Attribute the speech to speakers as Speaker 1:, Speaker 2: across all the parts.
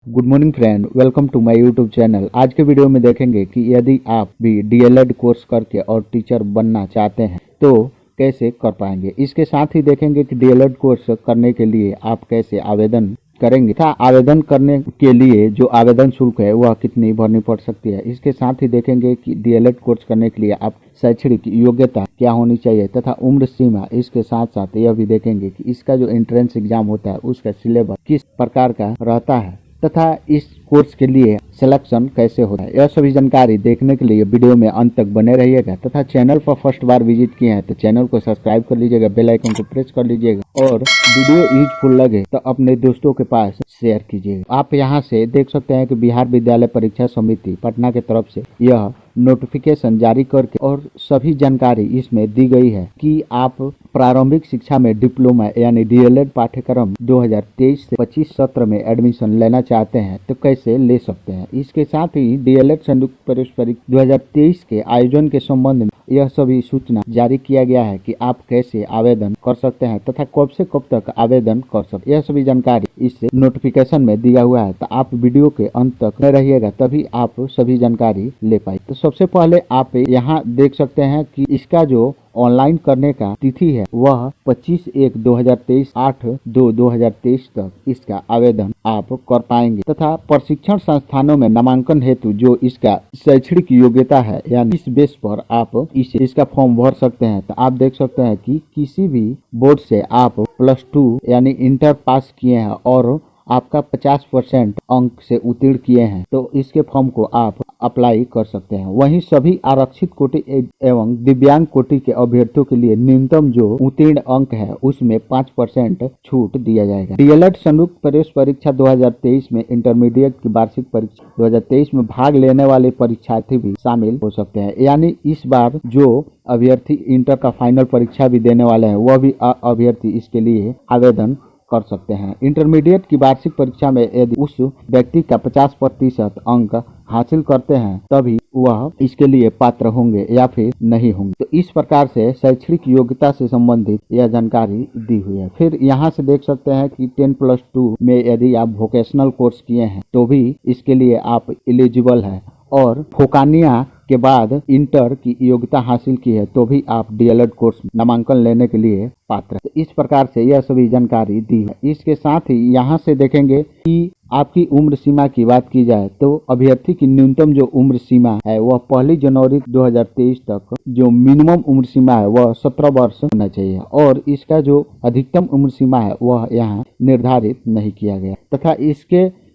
Speaker 1: Good morning friend, welcome to my YouTube channel. आज के video में देखेंगे कि यदि आप भी डीएलएड कोर्स करके और टीचर बनना चाहते हैं तो कैसे कर पाएंगे। इसके साथ ही देखेंगे कि डीएलएड कोर्स करने के लिए आप कैसे आवेदन करेंगे तथा आवेदन करने के लिए जो आवेदन शुल्क है वह कितनी भरनी पड़ सकती है। इसके साथ ही देखेंगे कि डीएलएड कोर्स करने के लिए आप शैक्षणिक योग्यता क्या होनी चाहिए तथा उम्र सीमा। इसके साथ साथ यह भी देखेंगे कि इसका जो एंट्रेंस एग्जाम होता है उसका सिलेबस किस प्रकार का रहता है तथा इस कोर्स के लिए सिलेक्शन कैसे होता है। यह सभी जानकारी देखने के लिए वीडियो में अंत तक बने रहिएगा तथा चैनल पर फर्स्ट बार विजिट किए हैं तो चैनल को सब्सक्राइब कर लीजिएगा, बेल आइकन को प्रेस कर लीजिएगा और वीडियो यूजफुल लगे तो अपने दोस्तों के पास शेयर कीजिएगा। आप यहां से देख सकते हैं कि बिहार विद्यालय परीक्षा समिति पटना की तरफ से यह नोटिफिकेशन जारी करके और सभी जानकारी इसमें दी गई है कि आप प्रारंभिक शिक्षा में डिप्लोमा यानी डीएलएड पाठ्यक्रम 2023 से 25 सत्र में एडमिशन लेना चाहते हैं तो कैसे ले सकते हैं। इसके साथ ही डीएलएड संयुक्त प्रवेश परीक्षा 2023 के आयोजन के संबंध में यह सभी सूचना जारी किया गया है कि आप कैसे आवेदन कर सकते हैं तथा कब से कब तक आवेदन कर सकते हैं। यह सभी जानकारी इस नोटिफिकेशन में दिया हुआ है तो आप वीडियो के अंत तक रहिएगा तभी आप सभी जानकारी ले पाए। तो सबसे पहले आप यहाँ देख सकते हैं कि इसका जो ऑनलाइन करने का तिथि है वह 25/1/2023 8/2/2023 तक इसका आवेदन आप कर पाएंगे तथा प्रशिक्षण संस्थानों में नामांकन हेतु जो इसका शैक्षणिक योग्यता है यानी इस बेस पर आप इसका फॉर्म भर सकते हैं। तो आप देख सकते हैं कि किसी भी बोर्ड से आप +2 यानी इंटर पास किए हैं और आपका 50% अंक से उत्तीर्ण किए हैं तो इसके फॉर्म को आप अप्लाई कर सकते हैं। वहीं सभी आरक्षित कोटि एवं दिव्यांग कोटि के अभ्यर्थियों के लिए न्यूनतम जो उत्तीर्ण अंक है उसमें 5% छूट दिया जाएगा। डीएलएड संयुक्त प्रवेश परीक्षा 2023 में इंटरमीडिएट की वार्षिक परीक्षा 2023 में भाग लेने वाले परीक्षार्थी भी शामिल हो सकते हैं। यानी इस बार जो अभ्यर्थी इंटर का फाइनल परीक्षा भी देने वाले हैं वह भी अभ्यर्थी इसके लिए आवेदन कर सकते हैं। इंटरमीडिएट की वार्षिक परीक्षा में यदि उस व्यक्ति का 50% अंक हासिल करते हैं तभी वह इसके लिए पात्र होंगे या फिर नहीं होंगे। तो इस प्रकार से शैक्षणिक योग्यता से संबंधित यह जानकारी दी हुई है। फिर यहाँ से देख सकते हैं कि 10+2 में यदि आप वोकेशनल कोर्स किए हैं तो भी इसके लिए आप एलिजिबल है और फोकानिया के बाद इंटर की योग्यता हासिल की है तो भी आप डीएलएड कोर्स नामांकन लेने के लिए पात्र है। इस प्रकार से यह सभी जानकारी दी है। इसके साथ ही यहाँ से देखेंगे कि आपकी उम्र सीमा की बात की जाए तो अभ्यर्थी की न्यूनतम जो उम्र सीमा है वह 1 जनवरी 2023 तक जो मिनिमम उम्र सीमा है वह 17 वर्ष होना चाहिए और इसका जो अधिकतम उम्र सीमा है वह यहाँ निर्धारित नहीं किया गया तथा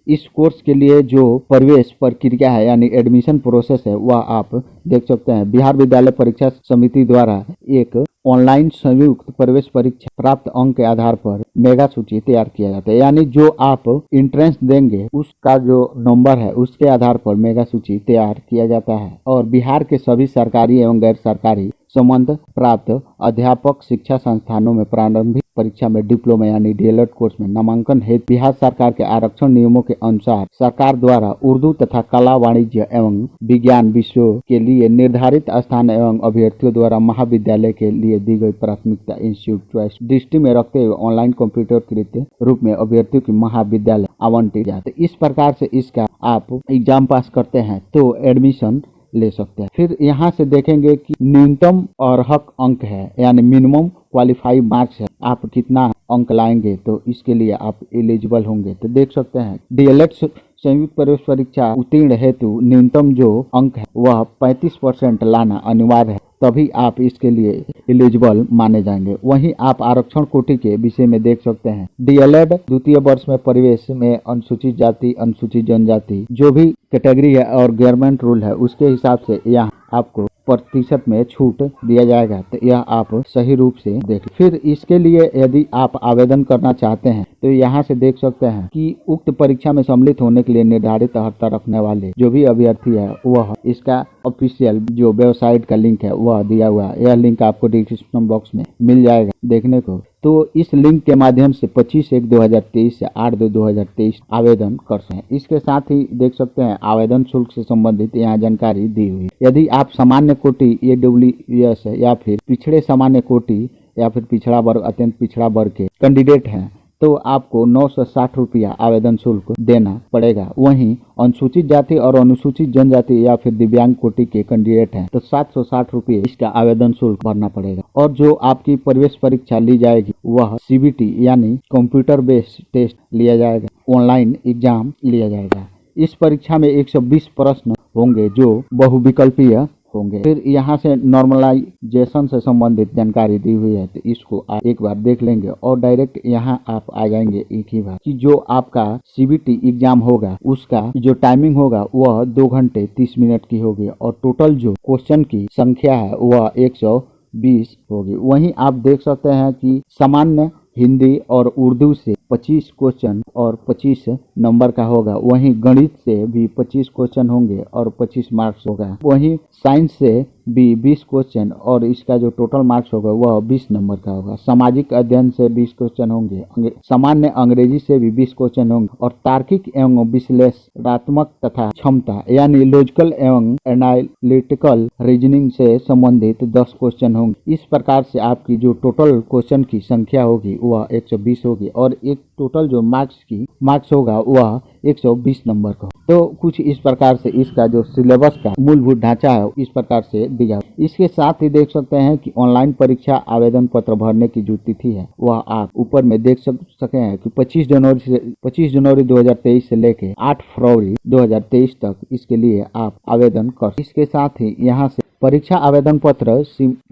Speaker 1: इस कोर्स के लिए जो प्रवेश प्रक्रिया है यानी एडमिशन प्रोसेस है वह आप देख सकते हैं। बिहार विद्यालय परीक्षा समिति द्वारा एक ऑनलाइन संयुक्त प्रवेश परीक्षा प्राप्त अंक के आधार पर मेगा सूची तैयार किया जाता है। यानी जो आप एंट्रेंस देंगे उसका जो नंबर है उसके आधार पर मेगा सूची तैयार किया जाता है और बिहार के सभी सरकारी एवं गैर सरकारी संबंध प्राप्त अध्यापक शिक्षा संस्थानों में प्रारंभिक परीक्षा में डिप्लोमा यानी डीएलएड कोर्स में नामांकन हेतु बिहार सरकार के आरक्षण नियमों के अनुसार सरकार द्वारा उर्दू तथा कला वाणिज्य एवं विज्ञान विषयों के लिए निर्धारित स्थान एवं अभ्यर्थियों द्वारा महाविद्यालय के लिए दी गई प्राथमिकता इंस्टीट्यूट चॉइस दृष्टि में रखते हुए ऑनलाइन कंप्यूटरकृत रूप में अभ्यर्थियों की महाविद्यालय आवंटित जाते। इस प्रकार से इसका आप एग्जाम पास करते हैं तो एडमिशन ले सकते हैं। फिर यहाँ से देखेंगे कि न्यूनतम और हक अंक है यानी मिनिमम क्वालिफाई मार्क्स है, आप कितना अंक लाएंगे तो इसके लिए आप एलिजिबल होंगे। तो देख सकते हैं डीएलएड संयुक्त प्रवेश परीक्षा उत्तीर्ण हेतु न्यूनतम जो अंक है वह 35% लाना अनिवार्य है तभी आप इसके लिए एलिजिबल माने जाएंगे। वहीं आप आरक्षण कोटि के विषय में देख सकते हैं डीएलएड द्वितीय वर्ष में प्रवेश में अनुसूचित जाति अनुसूचित जनजाति जो भी कैटेगरी है और गवर्नमेंट रूल है उसके हिसाब से यहाँ आपको प्रतिशत में छूट दिया जाएगा तो यह आप सही रूप से देख। फिर इसके लिए यदि आप आवेदन करना चाहते हैं तो यहाँ से देख सकते हैं कि उक्त परीक्षा में सम्मिलित होने के लिए निर्धारित अर्हता रखने वाले जो भी अभ्यर्थी है वह इसका ऑफिशियल जो वेबसाइट का लिंक है वह दिया हुआ है। यह लिंक आपको डिस्क्रिप्शन बॉक्स में मिल जाएगा देखने को। तो इस लिंक के माध्यम से 25/1/2023 से 8/2/2023 आवेदन कर सकते हैं। इसके साथ ही देख सकते हैं आवेदन शुल्क से संबंधित यहाँ जानकारी दी हुई है। यदि आप सामान्य कोटि AWS या फिर पिछड़े सामान्य कोटि या फिर पिछड़ा वर्ग अत्यंत पिछड़ा वर्ग के कैंडिडेट हैं तो आपको 960 रुपया आवेदन शुल्क देना पड़ेगा। वहीं अनुसूचित जाति और अनुसूचित जनजाति या फिर दिव्यांग कोटि के कैंडिडेट हैं तो 760 रुपये इसका आवेदन शुल्क भरना पड़ेगा। और जो आपकी प्रवेश परीक्षा ली जाएगी वह CBT यानी कंप्यूटर बेस्ड टेस्ट लिया जाएगा, ऑनलाइन एग्जाम लिया जाएगा। इस परीक्षा में 120 प्रश्न होंगे जो बहुविकल्पीय होंगे। फिर यहाँ से नॉर्मलाइजेशन से संबंधित जानकारी दी हुई है तो इसको आप एक बार देख लेंगे और डायरेक्ट यहाँ आप आ जाएंगे एक ही बार कि जो आपका CBT एग्जाम होगा उसका जो टाइमिंग होगा वह 2 घंटे 30 मिनट की होगी और टोटल जो क्वेश्चन की संख्या है वह 120 होगी। वहीं आप देख सकते हैं कि सामान्य हिंदी और उर्दू से 25 क्वेश्चन और 25 नंबर का होगा। वहीं गणित से भी 25 क्वेश्चन होंगे और 25 मार्क्स होगा। वहीं साइंस से भी 20 क्वेश्चन और इसका जो टोटल मार्क्स होगा वह 20 नंबर का होगा। सामाजिक अध्ययन से 20 क्वेश्चन होंगे, सामान्य अंग्रेजी से भी 20 क्वेश्चन होंगे और तार्किक एवं विश्लेषणात्मक तथा क्षमता यानी लॉजिकल एवं एनालिटिकल रीजनिंग से संबंधित 10 क्वेश्चन होंगे। इस प्रकार से आपकी जो टोटल क्वेश्चन की संख्या होगी वह 120 होगी और एक टोटल जो मार्क्स होगा वह 120 नंबर का। तो कुछ इस प्रकार से इसका जो सिलेबस का मूलभूत ढांचा है इस प्रकार से दिया। इसके साथ ही देख सकते हैं कि ऑनलाइन परीक्षा आवेदन पत्र भरने की जो तिथि है वह आप ऊपर में देख सके हैं कि 25 जनवरी 2023 से लेके 8 फरवरी 2023 तक इसके लिए आप आवेदन कर। इसके साथ ही यहाँ से परीक्षा आवेदन पत्र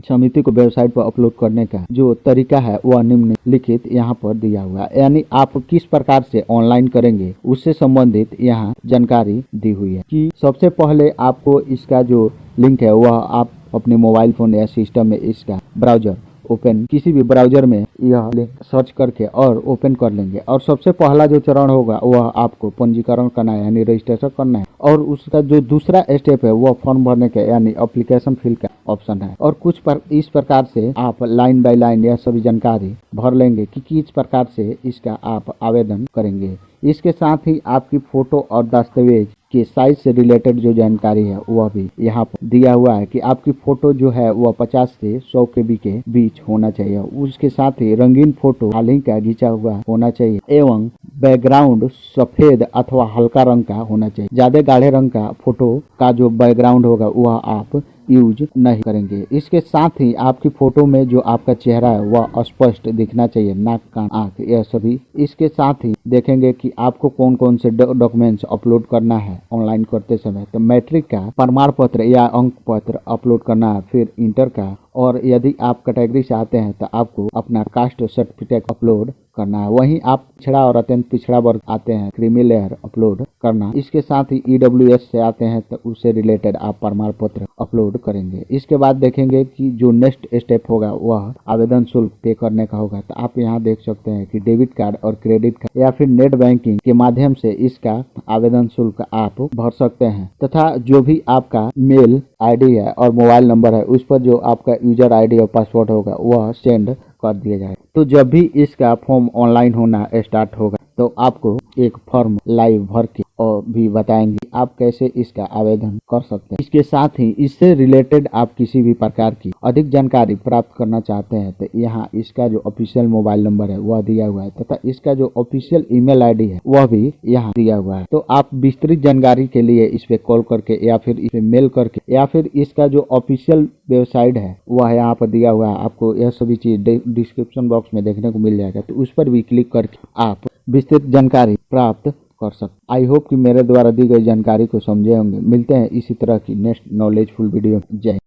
Speaker 1: समिति को वेबसाइट पर अपलोड करने का जो तरीका है वह निम्नलिखित यहाँ पर दिया हुआ है। यानी आप किस प्रकार से ऑनलाइन करेंगे उससे संबंधित यहाँ जानकारी दी हुई है कि सबसे पहले आपको इसका जो लिंक है वह आप अपने मोबाइल फोन या सिस्टम में इसका ब्राउजर ओपन किसी भी ब्राउजर में यह लिंक सर्च करके और ओपन कर लेंगे। और सबसे पहला जो चरण होगा वह आपको पंजीकरण करना है यानी रजिस्ट्रेशन करना है और उसका जो दूसरा स्टेप है वह फॉर्म भरने का यानी एप्लीकेशन फिल का ऑप्शन है। और इस प्रकार से आप लाइन बाय लाइन यह सभी जानकारी भर लेंगे कि किस प्रकार से इसका आप आवेदन करेंगे। इसके साथ ही आपकी फोटो और दस्तावेज के साइज से रिलेटेड जो जानकारी है वह भी यहाँ पर दिया हुआ है कि आपकी फोटो जो है वह 50 से 100 KB के बीच होना चाहिए। उसके साथ ही रंगीन फोटो हाल ही का खींचा हुआ होना चाहिए एवं बैकग्राउंड सफेद अथवा हल्का रंग का होना चाहिए। ज्यादा गाढ़े रंग का फोटो का जो बैकग्राउंड होगा वह आप यूज नहीं करेंगे। इसके साथ ही आपकी फोटो में जो आपका चेहरा है वह स्पष्ट दिखना चाहिए, नाक कान आँख यह सभी। इसके साथ ही देखेंगे कि आपको कौन कौन से डॉक्यूमेंट्स अपलोड करना है ऑनलाइन करते समय। तो मैट्रिक का प्रमाण पत्र या अंक पत्र अपलोड करना है, फिर इंटर का, और यदि आप कैटेगरी से आते हैं तो आपको अपना कास्ट सर्टिफिकेट अपलोड करना है। वहीं आप पिछड़ा और अत्यंत पिछड़ा वर्ग आते हैं क्रीमी लेयर अपलोड करना। इसके साथ ही EWS से आते हैं तो उससे रिलेटेड आप प्रमाण पत्र अपलोड करेंगे। इसके बाद देखेंगे कि जो नेक्स्ट स्टेप होगा वह आवेदन शुल्क पे करने का होगा। तो आप यहाँ देख सकते हैं कि डेबिट कार्ड और क्रेडिट कार्ड या फिर नेट बैंकिंग के माध्यम से इसका आवेदन शुल्क आप भर सकते हैं तथा जो भी आपका मेल ID है और मोबाइल नंबर है उस पर जो आपका यूजर ID और पासवर्ड होगा वह सेंड कर दिया जाए। तो जब भी इसका फॉर्म ऑनलाइन होना स्टार्ट होगा तो आपको एक फॉर्म लाइव भर के और भी बताएंगे आप कैसे इसका आवेदन कर सकते हैं। इसके साथ ही इससे रिलेटेड आप किसी भी प्रकार की अधिक जानकारी प्राप्त करना चाहते हैं तो यहाँ इसका जो ऑफिशियल मोबाइल नंबर है वह दिया हुआ है तथा इसका जो ऑफिशियल ईमेल ID है वह भी यहाँ दिया हुआ है। तो आप विस्तृत जानकारी के लिए इस पे कॉल करके या फिर इस पे मेल करके या फिर इसका जो ऑफिशियल वेबसाइट है वह यहाँ पर दिया हुआ है। आपको यह सभी चीज डिस्क्रिप्शन बॉक्स में देखने को मिल जाएगा, तो उस पर भी क्लिक करके आप विस्तृत जानकारी प्राप्त कर सकते। आई होप कि मेरे द्वारा दी गई जानकारी को समझे होंगे। मिलते हैं इसी तरह की नेक्स्ट नॉलेजफुल वीडियो। जय।